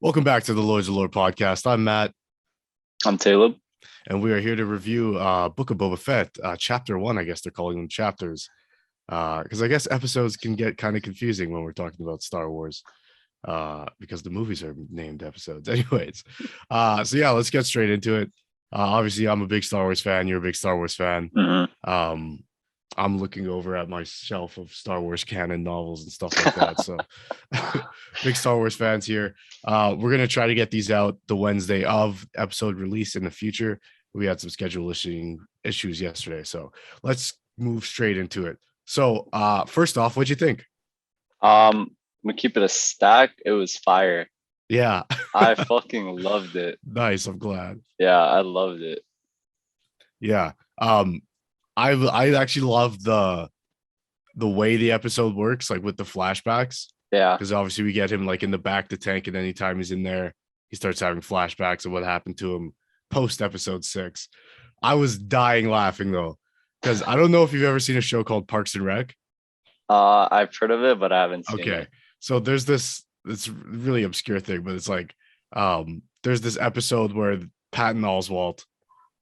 Welcome back to the Lords of Lore podcast. I'm Matt, I'm Taleb. and we are here to review Book of Boba Fett, Chapter 1. I guess they're calling them chapters, because I guess episodes can get kind of confusing when we're talking about Star Wars, because the movies are named episodes. Anyways, so yeah, let's get straight into it. Obviously, I'm a big Star Wars fan. You're a big Star Wars fan. Mm-hmm. I'm looking over at my shelf of Star Wars canon novels and stuff like that. So big Star Wars fans here. We're going to try to get these out the Wednesday of episode release in the future. We had some schedule issues yesterday. So let's move straight into it. So first off, what'd you think? I'm gonna keep it a stack. It was fire. Yeah. I fucking loved it. Nice. I'm glad. Yeah, I loved it. Yeah. I actually love the way the episode works, like with the flashbacks. Yeah. Because obviously we get him like in the back to tank, and anytime he's in there, he starts having flashbacks of what happened to him post episode 6. I was dying laughing though, because I don't know if you've ever seen a show called Parks and Rec. I've heard of it, but I haven't seen Okay. it. So there's this really obscure thing, but it's like there's this episode where Patton Oswalt,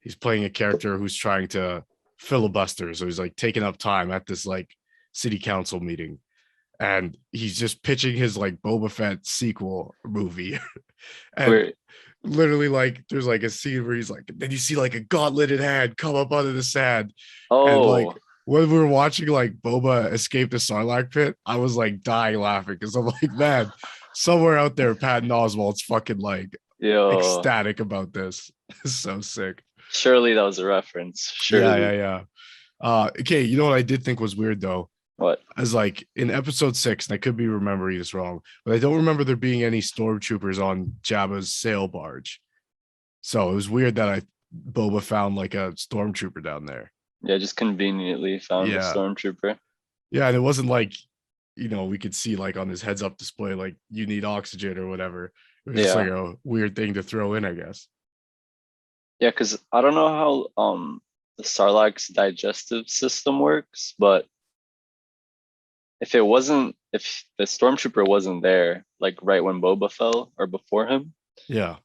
he's playing a character who's trying to filibuster. So he's like taking up time at this like city council meeting, and he's just pitching his like Boba Fett sequel movie. And Wait, literally like there's like a scene where he's like, then you see like a gauntleted hand come up out of the sand. And like oh, when we were watching like Boba escape the Sarlacc pit, I was like dying laughing because I'm like, man, somewhere out there, Patton Oswalt's fucking like yo, ecstatic about this. It's so sick. surely that was a reference. Surely. Yeah. Okay, you know what I did think was weird though? What? As like in episode 6, and I could be remembering this wrong, but I don't remember there being any stormtroopers on Jabba's sail barge. So it was weird that Boba found like a stormtrooper down there. Yeah, just conveniently found a Yeah. stormtrooper. Yeah, and it wasn't like, we could see like on his heads up display, like you need oxygen or whatever. It was just Yeah. like a weird thing to throw in, I guess. Yeah, because I don't know how the Sarlacc's digestive system works, but if the stormtrooper wasn't there, like right when Boba fell or before him, Yeah.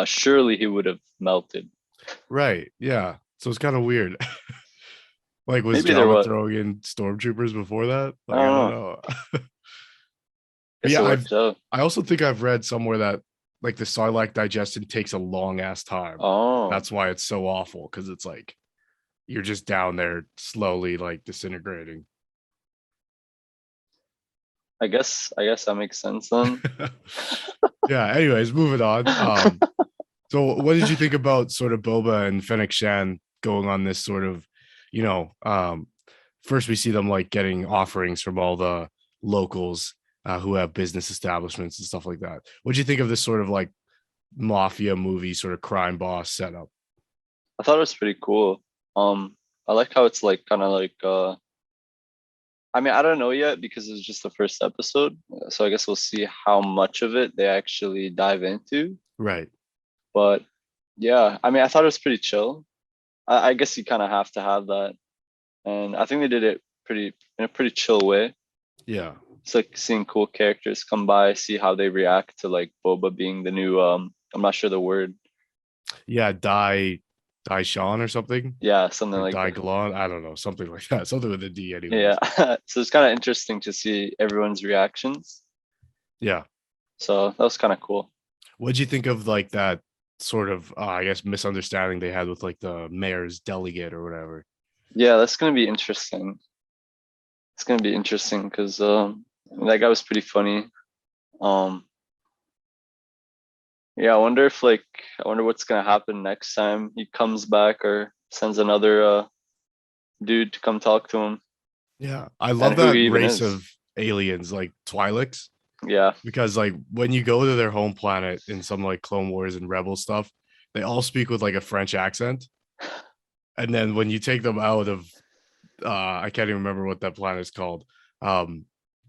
surely he would have melted. Right. Yeah. So it's kind of weird. Like, was Maybe there Jabba was. throwing in stormtroopers before that? Like, I I don't don't know. know. Guess Yeah, it worked out. I also think I've read somewhere that like the Sarlacc digestion takes a long ass time. Oh, That's why it's so awful, because it's like you're just down there slowly like disintegrating. I guess that makes sense then. Yeah. Anyways, moving on. So what did you think about sort of Boba and Fennec Shan going on this sort of, first we see them like getting offerings from all the locals who have business establishments and stuff like that. What do you think of this sort of like mafia movie sort of crime boss setup? I thought it was pretty cool. I like how it's like kind of like I mean, I don't know yet because it's just the first episode, so I guess we'll see how much of it they actually dive into. Right. But yeah, I mean, I thought it was pretty chill. I guess you kind of have to have that, and I think they did it in a pretty chill way. Yeah. It's like seeing cool characters come by, see how they react to like Boba being the new I'm not sure the word. Yeah. Die Sean or something. Yeah, something Or like Die that. Galon. I don't know. Something like that. Something with a D anyways. Yeah. So it's kind of interesting to see everyone's reactions. Yeah. So that was kind of cool. What'd you think of like that sort of I guess misunderstanding they had with like the mayor's delegate or whatever? Yeah, that's gonna be interesting. It's gonna be interesting because that guy was pretty funny. Um yeah, I wonder what's gonna happen next time he comes back or sends another dude to come talk to him. Yeah, I And love who that he even race is. of aliens like Twi'leks, Yeah. because like when you go to their home planet in some like Clone Wars and Rebel stuff, they all speak with like a French accent, and then when you take them out of I can't even remember what that planet is called.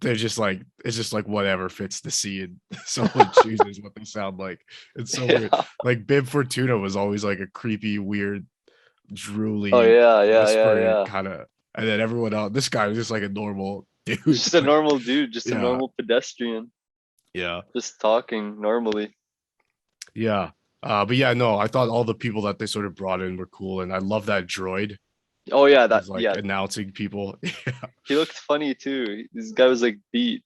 They're just like, it's just like whatever fits the scene. Someone chooses what they sound like. It's so weird. Yeah. Like Bib Fortuna was always like a creepy, weird, drooly, Oh whispering yeah. kind of, and then everyone else, this guy was just like a normal dude. Just a normal dude, just a Yeah. normal pedestrian, Yeah. just talking normally. Yeah. But yeah, no, I thought all the people that they sort of brought in were cool, and I love that droid Oh yeah, was like announcing people. Yeah. he looked funny too. This guy was like beat.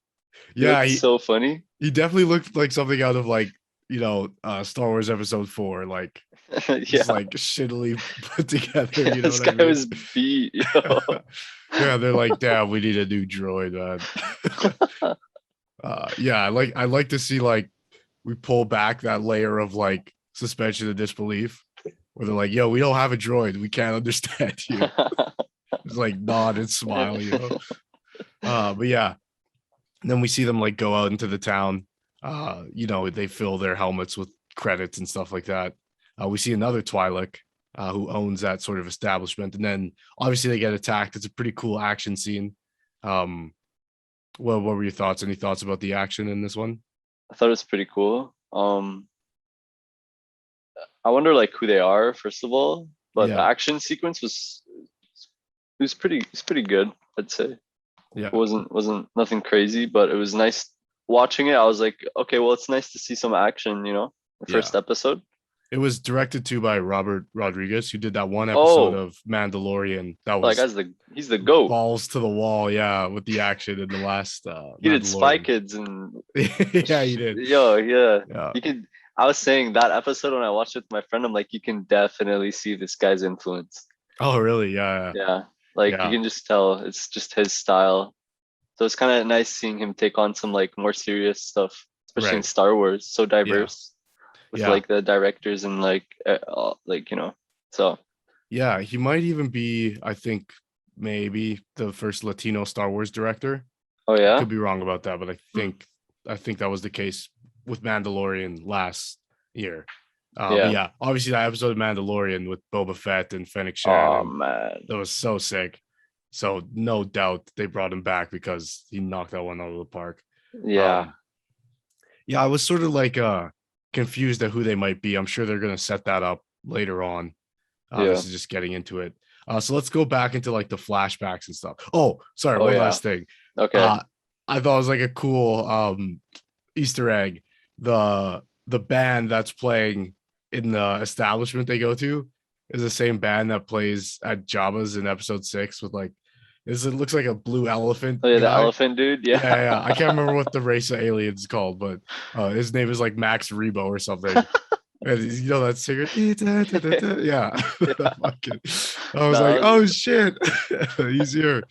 He Yeah, looked so funny. he definitely looked like something out of like, Star Wars episode 4, like just Yeah, like shittily put together, yeah, you know this what I guy mean? was beat, yo. Yeah, they're like, damn, we need a new droid, man. Yeah, I like to see like we pull back that layer of like suspension of disbelief where they're like, yo, we don't have a droid, we can't understand you. It's like nod and smile. But yeah, and then we see them like go out into the town. They fill their helmets with credits and stuff like that. We see another Twi'lek who owns that sort of establishment, and then obviously they get attacked. It's a pretty cool action scene. Um, what were your thoughts? Any thoughts about the action in this one? I thought it was pretty cool. I wonder like who they are first of all, but the Yeah, action sequence was pretty good, I'd say. yeah, Wasn't nothing crazy, but it was nice watching it. I was like, okay, well, it's nice to see some action, the yeah. first episode. It was directed to by Robert Rodriguez, who did that one episode Oh, of Mandalorian that like was he's the goat. balls to the wall. Yeah, with the action in the last He did Spy Mandalorian. Kids and Yeah, he did. yo, yeah. Yeah, You could I was saying that episode when I watched it with my friend, I'm like, you can definitely see this guy's influence. oh, really? Yeah, Yeah. Like you yeah, can just tell it's just his style. So it's kind of nice seeing him take on some like more serious stuff, especially in right. Star Wars, so Yeah, diverse with yeah, like the directors and so yeah. He might even be, I think, maybe the first Latino Star Wars director. oh I yeah. could be wrong about that, but I Hmm. think I think that was the case with Mandalorian last year. But Yeah. yeah, obviously that episode of Mandalorian with Boba Fett and Fennec Oh Shannon, man. that was so sick. So no doubt they brought him back because he knocked that one out of the park. Yeah. Um, yeah, I was sort of like confused at who they might be. I'm sure they're gonna set that up later on. Yeah. This is just getting into it. So let's go back into like the flashbacks and stuff. Oh, sorry, Oh one yeah. last thing. Okay. Uh, I thought it was like a cool Easter egg. The band that's playing in the establishment they go to is the same band that plays at Jabba's in episode 6 with like it looks like a blue elephant Oh yeah, the guy. elephant dude. Yeah, Yeah. yeah. I can't remember what the race of aliens is called, but his name is like Max Rebo or something. And that singer. Yeah. Yeah. Fucking, I was like, That oh was shit. He's here.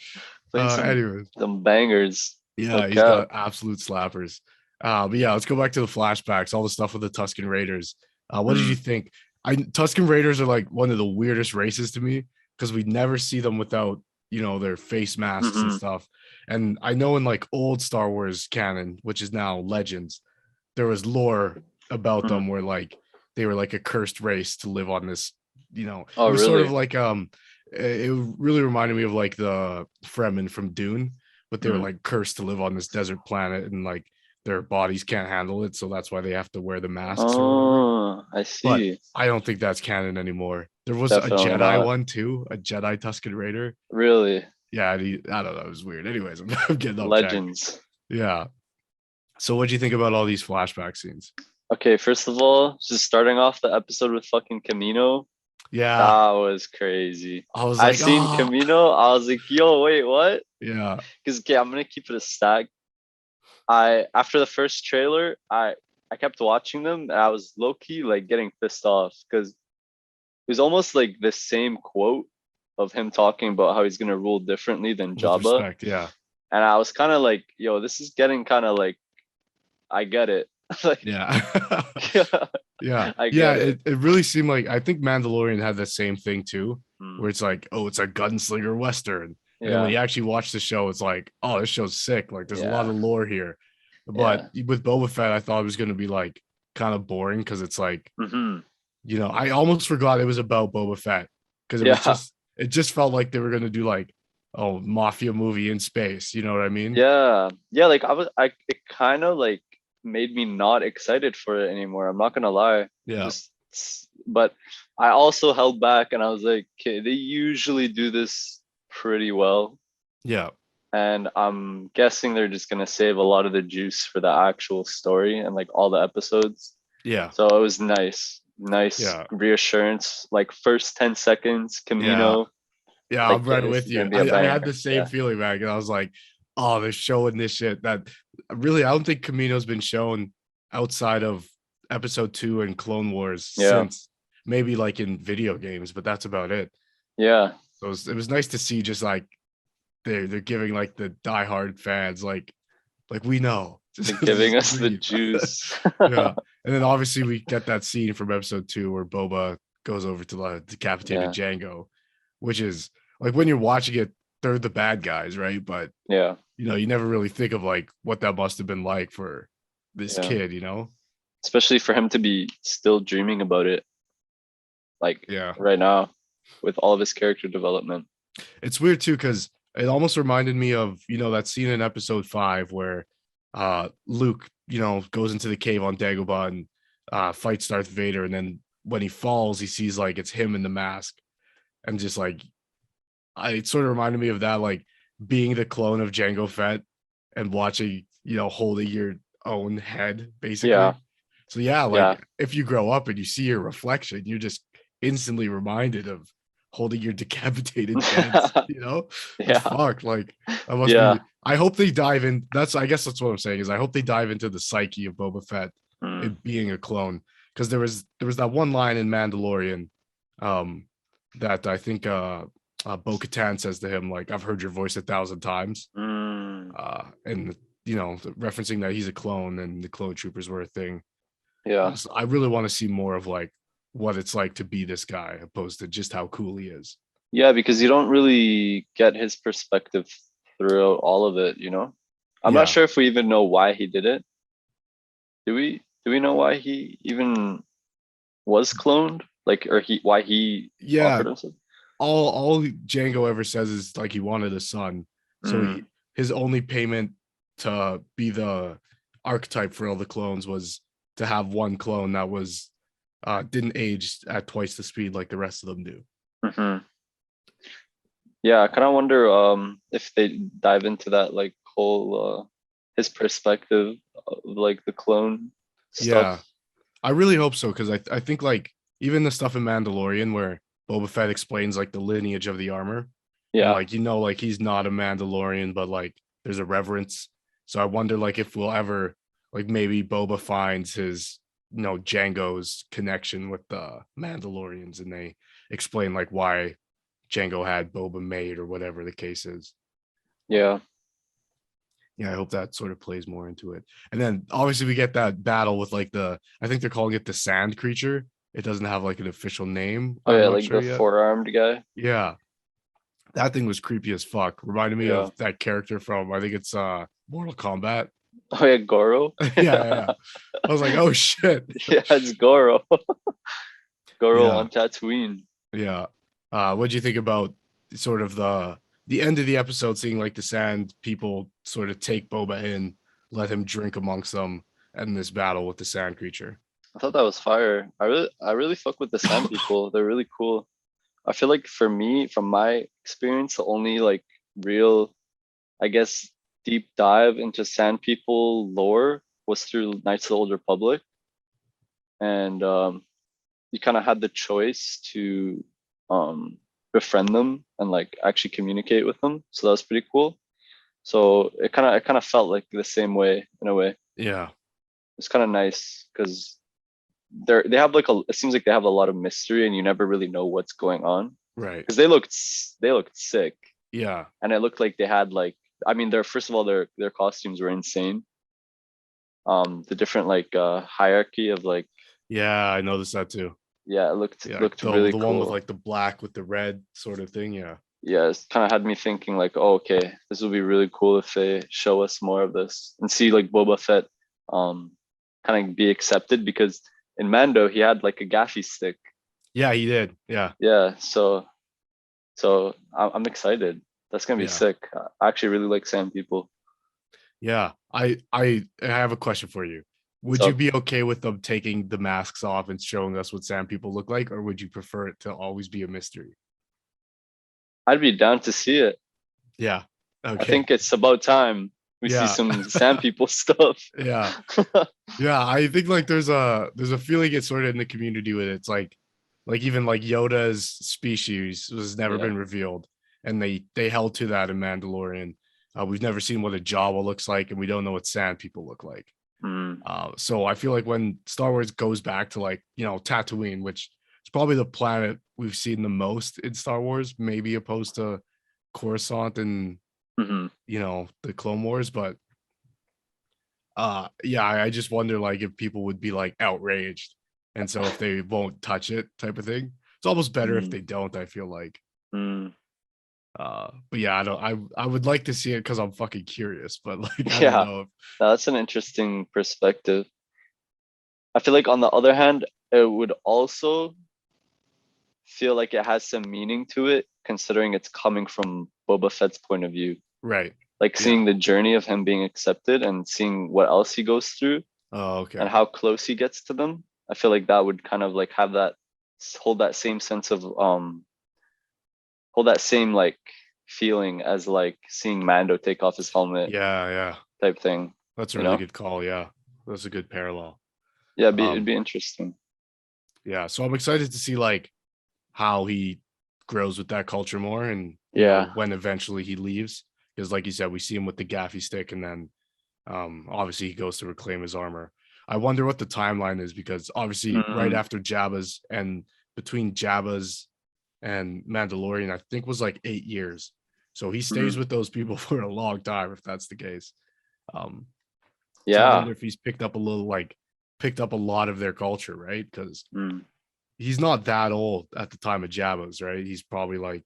playing Anyways. some bangers. No Yeah, he's cap. got absolute slappers. But yeah, let's go back to the flashbacks, all the stuff with the Tuscan Raiders. What did you Mm. think? Tuscan Raiders are like one of the weirdest races to me because we never see them without, their face masks and Hmm. stuff. And I know in like old Star Wars canon, which is now Legends, there was lore about Mm. them where like they were like a cursed race to live on this, Oh it was sort of really? like it really reminded me of like the Fremen from Dune, but they were Mm. like cursed to live on this desert planet and like their bodies can't handle it, so that's why they have to wear the masks or whatever. Oh, I But see. I don't think that's canon anymore. There was a Definitely Jedi not. one too, a Jedi Tusken Raider. Really. Yeah, I don't know, it was weird. Anyways, I'm getting off track. Legends. Yeah. So what do you think about all these flashback scenes? Okay, first of all, just starting off the episode with fucking Camino. Yeah, That was crazy. I was I like, seen oh, Camino. I was like, yo, wait, what? yeah, Because okay, I'm gonna keep it a stack. I after the first trailer, I kept watching them and I was low key like getting pissed off because it was almost like the same quote of him talking about how he's gonna rule differently than with Jabba. respect. Yeah, And I was kind of like, yo, this is getting kind of like, I get it. Like, yeah. yeah, Yeah, I yeah. get it. It really seemed like I think Mandalorian had the same thing too, Mm, where it's like, oh, it's a gunslinger western, and then when yeah, you actually watch the show, it's like, oh, this show's sick. Like, there's a lot yeah, of lore here. But yeah. with Boba Fett, I thought it was going to be like kind of boring because it's like, Hmm. I almost forgot it was about Boba Fett because Yeah, it just felt like they were going to do like, oh, mafia movie in space. You know what I mean? yeah, yeah. Like it kind of like made me not excited for it anymore. I'm not gonna lie. Yeah, Just, but I also held back and I was like, okay, they usually do this pretty well. yeah, And I'm guessing they're just gonna save a lot of the juice for the actual story and like all the episodes. Yeah. So it was nice Yeah. reassurance. Like first 10 seconds, Yeah. Camino, Yeah. I'm like, right okay, this with is gonna you. be a I had banger. the same Yeah, feeling back, and I was like, oh, they're showing this shit that really I don't think Camino's been shown outside of episode 2 and Clone Wars yeah, since maybe like in video games, but that's about it. yeah. So it was nice to see just like they're giving like the diehard fans like we know. They're Just giving us the breathe. juice. Yeah. And then obviously we get that scene from episode 2 where Boba goes over to the decapitated Yeah, Django, which is like when you're watching it, they're the bad guys, right? But yeah, you never really think of like what that must have been like for this yeah. kid. Especially for him to be still dreaming about it, like Yeah. right now, with all of his character development. It's weird too, because it almost reminded me of, that scene in episode 5 where Luke, goes into the cave on Dagobah and fights Darth Vader, and then when he falls, he sees like it's him in the mask, and just like it sort of reminded me of that, like being the clone of Jango Fett and watching, holding your own head, basically. Yeah, So yeah, yeah, like if you grow up and you see your reflection, you're just instantly reminded of holding your decapitated kids, It's yeah, fucked. Like that must yeah. be. I hope they dive in. I guess that's what I'm saying is I hope they dive into the psyche of Boba Fett, Mm, it being a clone, because there was that one line in Mandalorian, um, that I think Bo-Katan says to him, like, I've heard your voice 1,000 times, mm, and referencing that he's a clone and the clone troopers were a thing. yeah, So I really want to see more of like what it's like to be this guy, opposed to just how cool he is. yeah. Because you don't really get his perspective throughout all of it. I'm not Yeah, sure if we even know why he did it. Do we? Do we know why he even was cloned? Like, or why he yeah. offered himself? All Django ever says is like he wanted a son, so Mm, his only payment to be the archetype for all the clones was to have one clone that was didn't age at twice the speed like the rest of them do. hmm. Yeah, I kind of wonder if they dive into that like whole his perspective of like the clone Yeah, stuff. I really hope so, because I think like even the stuff in Mandalorian where Boba Fett explains like the lineage of the armor, and Yeah, like like he's not a Mandalorian, but like there's a reverence. So I wonder like if we'll ever like maybe Boba finds his Django's connection with the Mandalorians, and they explain like why Django had Boba made or whatever the case is. yeah. Yeah, I hope that sort of plays more into it. And then obviously we get that battle with like I think they're calling it the sand creature. It doesn't have like an official name. Oh I'm yeah, not like sure the yet. four-armed guy. Yeah. That thing was creepy as fuck. Reminded me Yeah. of that character from I think it's Mortal Kombat. Oh yeah, Goro. Yeah, yeah, yeah. I was like, oh shit. Yeah, it's Goro. Goro Yeah, on Tatooine. yeah. What do you think about sort of the end of the episode, seeing like the sand people sort of take Boba in, let him drink amongst them, and this battle with the sand creature? I thought that was fire. I really fuck with the Sand People. They're really cool. I feel like for me, from my experience, the only like real, I guess, deep dive into Sand People lore was through Knights of the Old Republic, and you kind of had the choice to befriend them and like actually communicate with them. So that was pretty cool. So it kind of felt like the same way in a way. Yeah, It's kind of nice because they have like it seems like they have a lot of mystery and you never really know what's going on right. because they looked sick Yeah, and it looked like they had like, I mean, their first of all their costumes were insane. The different like hierarchy of like, yeah, I noticed that too. yeah, it looked Yeah, looked the really one with cool. like the black with the red sort of thing. Yeah, Yeah, it kind of had me thinking like, oh, okay, this would be really cool if they show us more of this and see like Boba Fett kind of be accepted because in Mando he had like a gaffy stick. yeah, he did. Yeah, Yeah, so I'm excited. That's gonna be yeah, sick. I actually really like Sand People. yeah. I have a question for you. Would you So be okay with them taking the masks off and showing us what sand people look like, or would you prefer it to always be a mystery? I'd be down to see it. Yeah. I Okay. think it's about time. We see Yeah. some sand people stuff. Yeah. Yeah. I think like there's a feeling it's sort of in the community with it. It's like even like Yoda's species has never Yeah. been revealed. And they held to that in Mandalorian. We've never seen what a Jawa looks like, and we don't know what sand people look like. Mm. So I feel like when Star Wars goes back to like, Tatooine, which is probably the planet we've seen the most in Star Wars, maybe opposed to Coruscant and Hmm. the Clone Wars, but yeah, I just wonder like if people would be like outraged, and so if they won't touch it type of thing. It's almost better if Mm. they don't, I feel like. Mm. But yeah, I would like to see it because I'm fucking curious, but like I don't Yeah, know if, that's an interesting perspective. I feel like on the other hand, it would also feel like it has some meaning to it, considering it's coming from Boba Fett's point of view. right. Like Yeah. seeing the journey of him being accepted and seeing what else he goes through Oh, okay. and how close he gets to them. I feel like that would kind of like have that hold that same sense of hold that same like feeling as like seeing Mando take off his helmet Yeah. type thing. That's a You really know? good call. Yeah. That's a good parallel. Yeah, it'd Um, be interesting. yeah. So I'm excited to see like how he grows with that culture more, and Yeah. when eventually he leaves. Because like you said, we see him with the gaffy stick, and then obviously he goes to reclaim his armor. I wonder what the timeline is, because obviously right Mm. after Jabba's and between Jabba's and Mandalorian, I think was like 8 years. So he stays Mhm. with those people for a long time if that's the case. Um, so I Yeah. wonder if he's picked up a lot of their culture, right? Because Mm. he's not that old at the time of Jabba's, right? He's probably like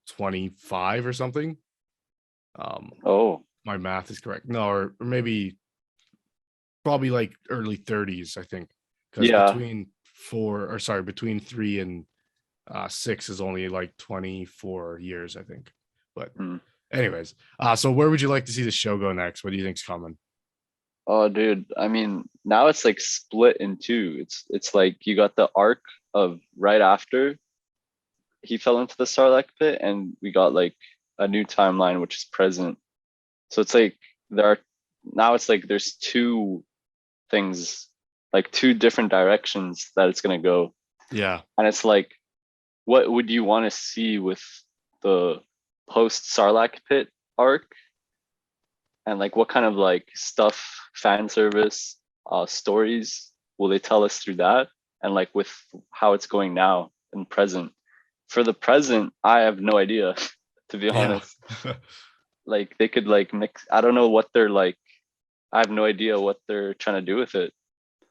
25 or something. Oh. My math is correct. No, or maybe probably like early 30s, I think. Because Yeah. between 3 and 6 is only like 24 years, I think. But Mm. anyways, so where would you like to see the show go next? What do you think's coming? Oh, dude. I mean, now it's like split in two. It's like you got the arc of right after he fell into the Sarlacc pit, and we got like a new timeline which is present. So it's like there are now it's like there's two things, like two different directions that it's gonna go. Yeah. And it's like, what would you want to see with the post Sarlacc pit arc? And like what kind of like stuff, fan service, stories will they tell us through that? And like with how it's going now in present. For the present, I have no idea, to be Yeah. honest. Like they could like mix, I don't know what they're like, I have no idea what they're trying to do with it.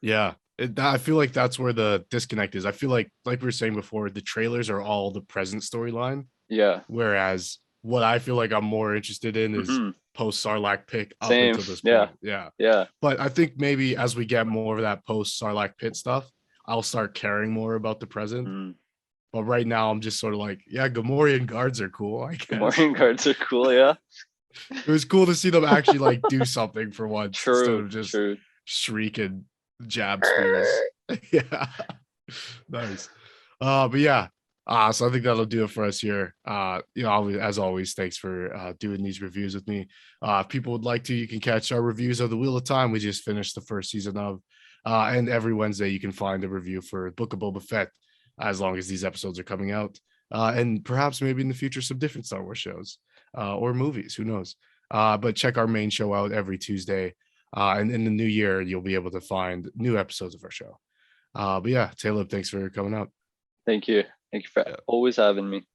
Yeah. I feel like that's where the disconnect is. I feel like we were saying before, the trailers are all the present storyline, Yeah. whereas what I feel like I'm more interested in is Hmm. post Sarlacc pick up Same. until this Yeah. point. Yeah. Yeah. But I think maybe as we get more of that post Sarlacc pit stuff, I'll start caring more about the present. Mm. But right now, I'm just sort of like, yeah, Gamorrean guards are cool, I guess. Morning cards are cool. Yeah. It was cool to see them actually like do something for once instead True. of just True. shrieking jab spears. Yeah. Nice. But yeah. So I think that'll do it for us here. As always, thanks for doing these reviews with me. If people would like to, you can catch our reviews of the Wheel of Time we just finished the first season of. And every Wednesday you can find a review for Book of Boba Fett, as long as these episodes are coming out. And perhaps maybe in the future some different Star Wars shows or movies, who knows. But check our main show out every Tuesday. And in the new year, you'll be able to find new episodes of our show. But yeah, Taleb, thanks for coming out. Thank you. Thank you for Yeah. always having me.